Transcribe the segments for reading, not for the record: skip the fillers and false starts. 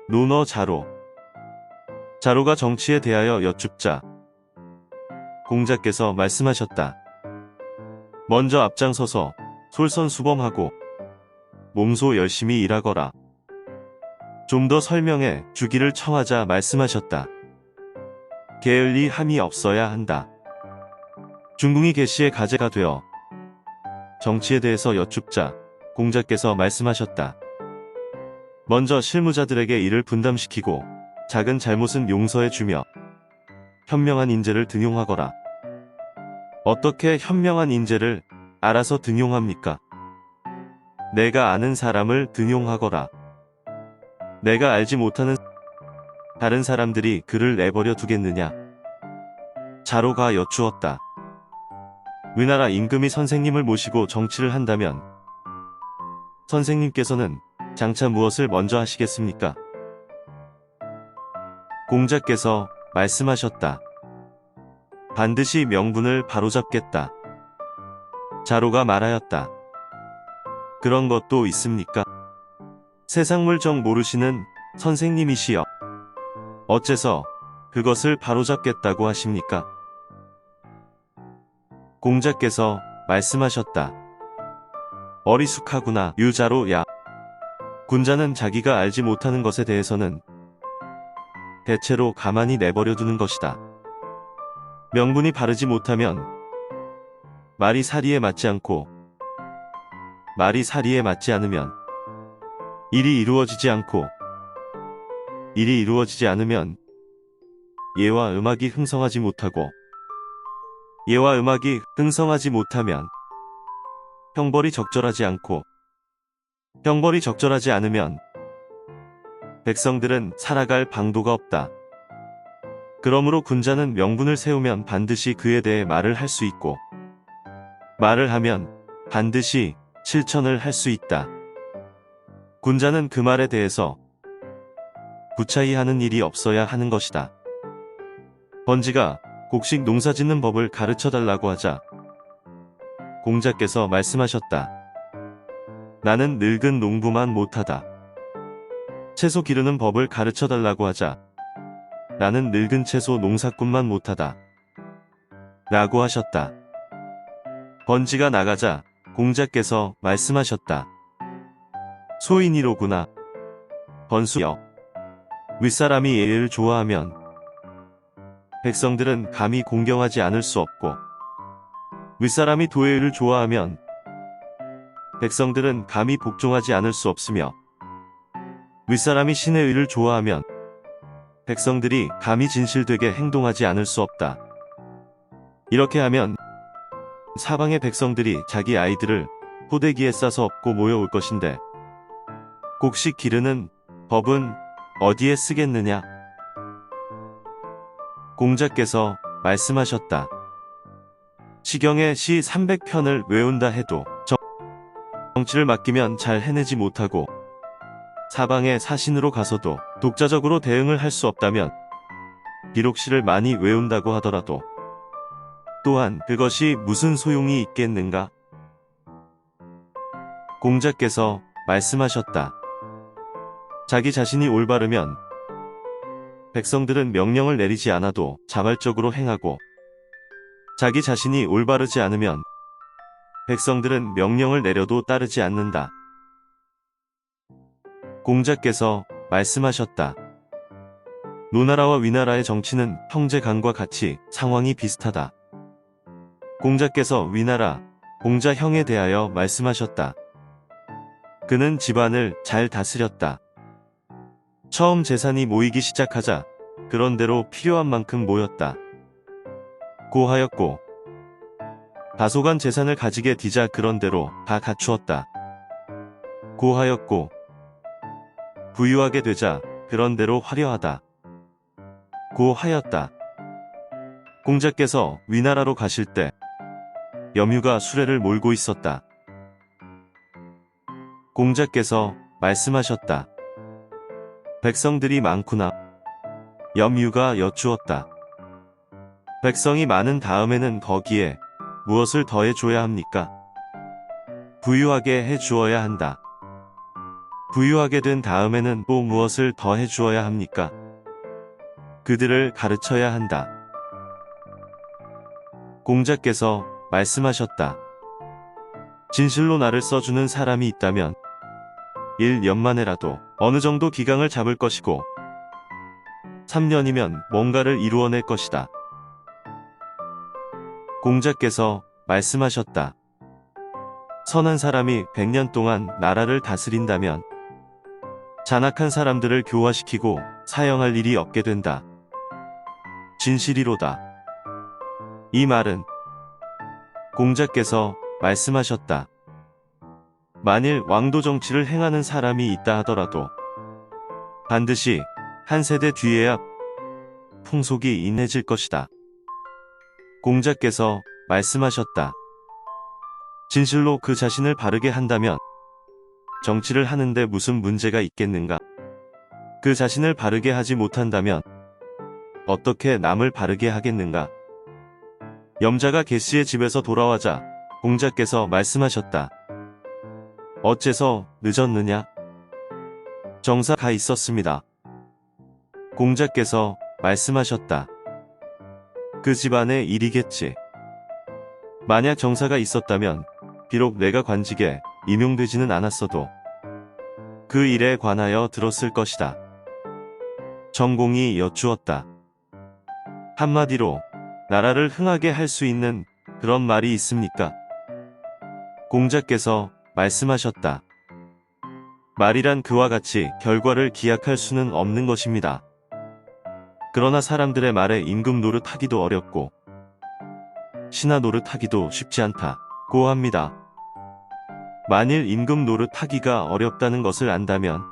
논어 자로. 자로가 정치에 대하여 여쭙자 공자께서 말씀하셨다. 먼저 앞장서서 솔선수범하고 몸소 열심히 일하거라. 좀 더 설명해 주기를 청하자 말씀하셨다. 게을리 함이 없어야 한다. 중궁이 개시의 가제가 되어 정치에 대해서 여쭙자 공자께서 말씀하셨다. 먼저 실무자들에게 일을 분담시키고 작은 잘못은 용서해 주며 현명한 인재를 등용하거라. 어떻게 현명한 인재를 알아서 등용합니까? 내가 아는 사람을 등용하거라. 내가 알지 못하는 다른 사람들이 그를 내버려 두겠느냐? 자로가 여쭈었다. 위나라 임금이 선생님을 모시고 정치를 한다면 선생님께서는 장차 무엇을 먼저 하시겠습니까? 공자께서 말씀하셨다. 반드시 명분을 바로잡겠다. 자로가 말하였다. 그런 것도 있습니까? 세상물 정 모르시는 선생님이시여. 어째서 그것을 바로잡겠다고 하십니까? 공자께서 말씀하셨다. 어리숙하구나 유자로야. 군자는 자기가 알지 못하는 것에 대해서는 대체로 가만히 내버려 두는 것이다. 명분이 바르지 못하면 말이 사리에 맞지 않고 말이 사리에 맞지 않으면 일이 이루어지지 않고 일이 이루어지지 않으면 예와 음악이 흥성하지 못하고 예와 음악이 흥성하지 못하면 형벌이 적절하지 않고 형벌이 적절하지 않으면 백성들은 살아갈 방도가 없다. 그러므로 군자는 명분을 세우면 반드시 그에 대해 말을 할 수 있고 말을 하면 반드시 실천을 할 수 있다. 군자는 그 말에 대해서 구차히 하는 일이 없어야 하는 것이다. 번지가 곡식 농사짓는 법을 가르쳐달라고 하자 공자께서 말씀하셨다. 나는 늙은 농부만 못하다. 채소 기르는 법을 가르쳐달라고 하자 나는 늙은 채소 농사꾼만 못하다. 라고 하셨다. 번지가 나가자 공자께서 말씀하셨다. 소인이로구나. 번수여. 윗사람이 예를 좋아하면 백성들은 감히 공경하지 않을 수 없고 윗사람이 도의를 좋아하면 백성들은 감히 복종하지 않을 수 없으며 윗사람이 신의 의를 좋아하면 백성들이 감히 진실되게 행동하지 않을 수 없다. 이렇게 하면 사방의 백성들이 자기 아이들을 포대기에 싸서 업고 모여올 것인데 곡식 기르는 법은 어디에 쓰겠느냐? 공자께서 말씀하셨다. 시경의 시 300편을 외운다 해도 정치를 맡기면 잘 해내지 못하고 사방의 사신으로 가서도 독자적으로 대응을 할 수 없다면 비록 시를 많이 외운다고 하더라도 또한 그것이 무슨 소용이 있겠는가? 공자께서 말씀하셨다. 자기 자신이 올바르면 백성들은 명령을 내리지 않아도 자발적으로 행하고 자기 자신이 올바르지 않으면 백성들은 명령을 내려도 따르지 않는다. 공자께서 말씀하셨다. 노나라와 위나라의 정치는 형제간과 같이 상황이 비슷하다. 공자께서 위나라 공자형에 대하여 말씀하셨다. 그는 집안을 잘 다스렸다. 처음 재산이 모이기 시작하자 그런대로 필요한 만큼 모였다. 고하였고 다소간 재산을 가지게 뒤자 그런대로 다 갖추었다. 고하였고 부유하게 되자 그런대로 화려하다. 고하였다. 공자께서 위나라로 가실 때 염유가 수레를 몰고 있었다. 공자께서 말씀하셨다. 백성들이 많구나. 염유가 여쭈었다. 백성이 많은 다음에는 거기에 무엇을 더해 줘야 합니까? 부유하게 해 주어야 한다. 부유하게 된 다음에는 또 무엇을 더 해주어야 합니까? 그들을 가르쳐야 한다. 공자께서 말씀하셨다. 진실로 나를 써주는 사람이 있다면 1년 만에라도 어느 정도 기강을 잡을 것이고 3년이면 뭔가를 이루어낼 것이다. 공자께서 말씀하셨다. 선한 사람이 100년 동안 나라를 다스린다면 잔악한 사람들을 교화시키고 사형할 일이 없게 된다. 진실이로다. 이 말은 공자께서 말씀하셨다. 만일 왕도 정치를 행하는 사람이 있다 하더라도 반드시 한 세대 뒤에야 풍속이 인해질 것이다. 공자께서 말씀하셨다. 진실로 그 자신을 바르게 한다면 정치를 하는데 무슨 문제가 있겠는가? 그 자신을 바르게 하지 못한다면 어떻게 남을 바르게 하겠는가? 염자가 객시의 집에서 돌아와자 공자께서 말씀하셨다. 어째서 늦었느냐? 정사 가 있었습니다. 공자께서 말씀하셨다. 그 집안의 일이겠지. 만약 정사가 있었다면 비록 내가 관직에 임용되지는 않았어도 그 일에 관하여 들었을 것이다. 정공이 여쭈었다. 한마디로 나라를 흥하게 할 수 있는 그런 말이 있습니까? 공자께서 말씀하셨다. 말이란 그와 같이 결과를 기약할 수는 없는 것입니다. 그러나 사람들의 말에 임금 노릇하기도 어렵고 신하 노릇하기도 쉽지 않다고 합니다. 만일 임금 노릇하기가 어렵다는 것을 안다면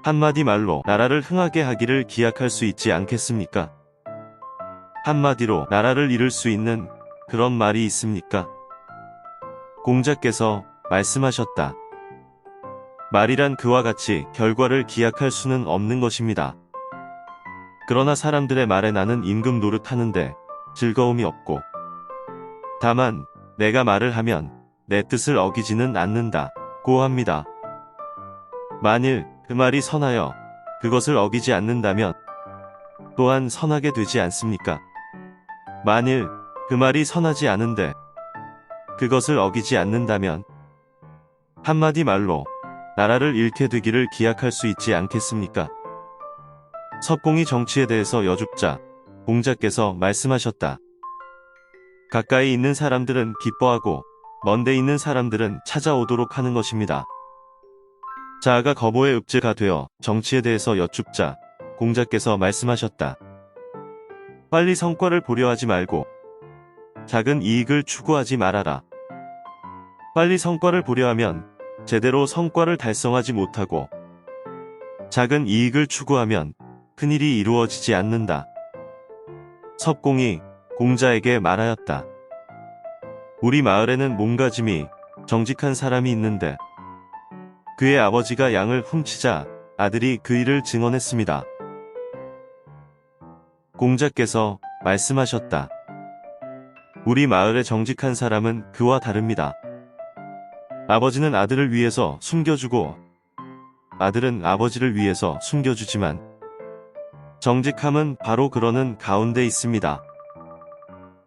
한마디 말로 나라를 흥하게 하기를 기약할 수 있지 않겠습니까? 한마디로 나라를 이룰 수 있는 그런 말이 있습니까? 공자께서 말씀하셨다. 말이란 그와 같이 결과를 기약할 수는 없는 것입니다. 그러나 사람들의 말에 나는 임금 노릇하는데 즐거움이 없고 다만 내가 말을 하면 내 뜻을 어기지는 않는다고 합니다. 만일 그 말이 선하여 그것을 어기지 않는다면 또한 선하게 되지 않습니까? 만일 그 말이 선하지 않은데 그것을 어기지 않는다면 한마디 말로 나라를 잃게 되기를 기약할 수 있지 않겠습니까? 석공이 정치에 대해서 여쭙자 공자께서 말씀하셨다. 가까이 있는 사람들은 기뻐하고 먼데 있는 사람들은 찾아오도록 하는 것입니다. 자아가 거보의 읍제가 되어 정치에 대해서 여쭙자 공자께서 말씀하셨다. 빨리 성과를 보려 하지 말고 작은 이익을 추구하지 말아라. 빨리 성과를 보려 하면 제대로 성과를 달성하지 못하고 작은 이익을 추구하면 큰일이 이루어지지 않는다. 석공이 공자에게 말하였다. 우리 마을에는 몸가짐이 정직한 사람이 있는데 그의 아버지가 양을 훔치자 아들이 그 일을 증언했습니다. 공자께서 말씀하셨다. 우리 마을의 정직한 사람은 그와 다릅니다. 아버지는 아들을 위해서 숨겨주고 아들은 아버지를 위해서 숨겨주지만 정직함은 바로 그러는 가운데 있습니다.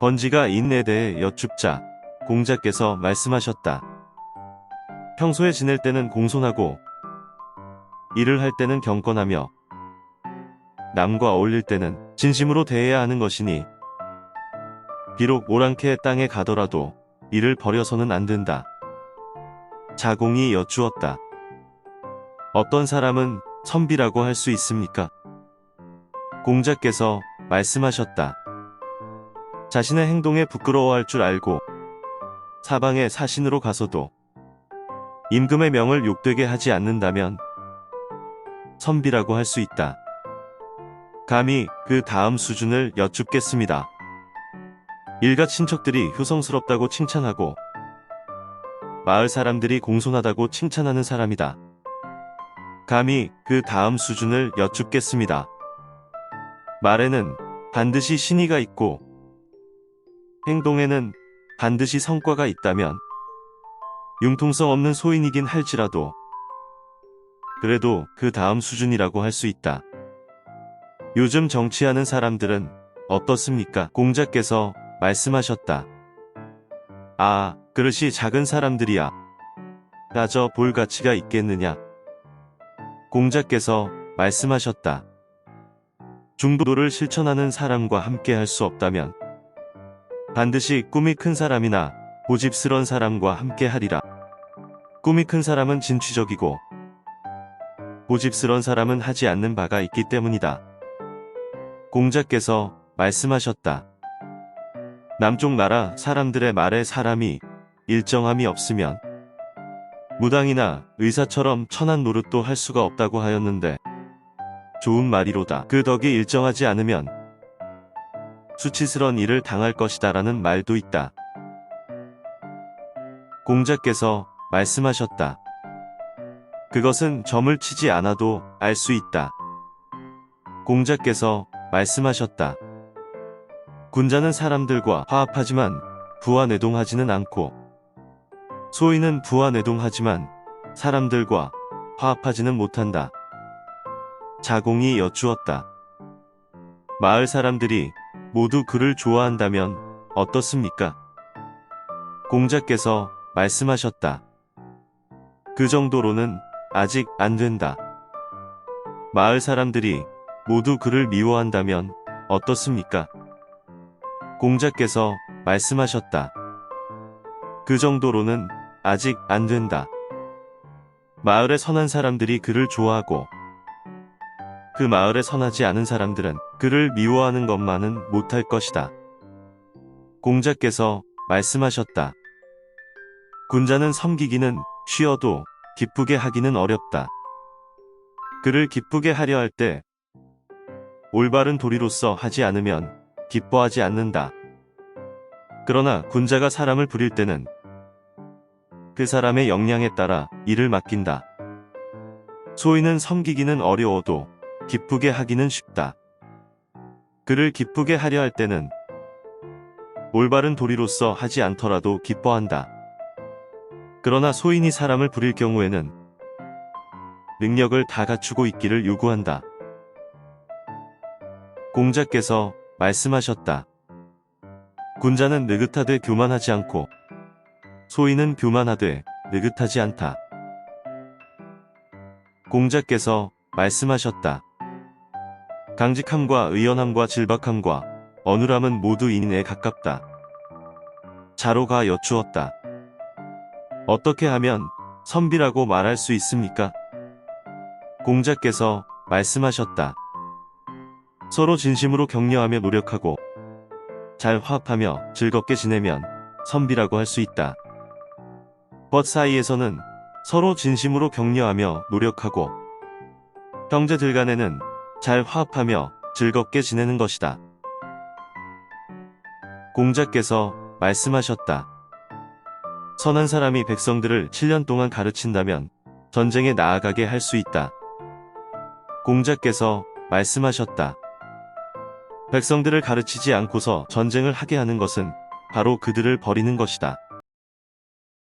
번지가 인에 대해 여쭙자 공자께서 말씀하셨다. 평소에 지낼 때는 공손하고 일을 할 때는 경건하며 남과 어울릴 때는 진심으로 대해야 하는 것이니 비록 오랑캐 땅에 가더라도 이를 버려서는 안 된다. 자공이 여쭈었다. 어떤 사람은 선비라고 할 수 있습니까? 공자께서 말씀하셨다. 자신의 행동에 부끄러워할 줄 알고 사방의 사신으로 가서도 임금의 명을 욕되게 하지 않는다면 선비라고 할 수 있다. 감히 그 다음 수준을 여쭙겠습니다. 일가 친척들이 효성스럽다고 칭찬하고 마을 사람들이 공손하다고 칭찬하는 사람이다. 감히 그 다음 수준을 여쭙겠습니다. 말에는 반드시 신의가 있고 행동에는 반드시 성과가 있다면 융통성 없는 소인이긴 할지라도 그래도 그 다음 수준이라고 할 수 있다. 요즘 정치하는 사람들은 어떻습니까? 공자께서 말씀하셨다. 아, 그릇이 작은 사람들이야. 따져 볼 가치가 있겠느냐? 공자께서 말씀하셨다. 중도를 실천하는 사람과 함께 할 수 없다면 반드시 꿈이 큰 사람이나 고집스런 사람과 함께 하리라. 꿈이 큰 사람은 진취적이고 고집스런 사람은 하지 않는 바가 있기 때문이다. 공자께서 말씀하셨다. 남쪽 나라 사람들의 말에 사람이 일정함이 없으면 무당이나 의사처럼 천한 노릇도 할 수가 없다고 하였는데 좋은 말이로다. 그 덕이 일정하지 않으면 수치스런 일을 당할 것이다 라는 말도 있다. 공자께서 말씀하셨다. 그것은 점을 치지 않아도 알 수 있다. 공자께서 말씀하셨다. 군자는 사람들과 화합하지만 부화내동하지는 않고 소인은 부화내동하지만 사람들과 화합하지는 못한다. 자공이 여쭈었다. 마을 사람들이 모두 그를 좋아한다면 어떻습니까? 공자께서 말씀하셨다. 그 정도로는 아직 안 된다. 마을 사람들이 모두 그를 미워한다면 어떻습니까? 공자께서 말씀하셨다. 그 정도로는 아직 안 된다. 마을의 선한 사람들이 그를 좋아하고 그 마을에 선하지 않은 사람들은 그를 미워하는 것만은 못할 것이다. 공자께서 말씀하셨다. 군자는 섬기기는 쉬어도 기쁘게 하기는 어렵다. 그를 기쁘게 하려 할 때 올바른 도리로서 하지 않으면 기뻐하지 않는다. 그러나 군자가 사람을 부릴 때는 그 사람의 역량에 따라 일을 맡긴다. 소인은 섬기기는 어려워도 기쁘게 하기는 쉽다. 그를 기쁘게 하려 할 때는 올바른 도리로서 하지 않더라도 기뻐한다. 그러나 소인이 사람을 부릴 경우에는 능력을 다 갖추고 있기를 요구한다. 공자께서 말씀하셨다. 군자는 느긋하되 교만하지 않고 소인은 교만하되 느긋하지 않다. 공자께서 말씀하셨다. 강직함과 의연함과 질박함과 어눌함은 모두 인에 가깝다. 자로가 여쭈었다. 어떻게 하면 선비라고 말할 수 있습니까? 공자께서 말씀하셨다. 서로 진심으로 격려하며 노력하고 잘 화합하며 즐겁게 지내면 선비라고 할 수 있다. 벗 사이에서는 서로 진심으로 격려하며 노력하고 형제들 간에는 잘 화합하며 즐겁게 지내는 것이다. 공자께서 말씀하셨다. 선한 사람이 백성들을 7년 동안 가르친다면 전쟁에 나아가게 할 수 있다. 공자께서 말씀하셨다. 백성들을 가르치지 않고서 전쟁을 하게 하는 것은 바로 그들을 버리는 것이다.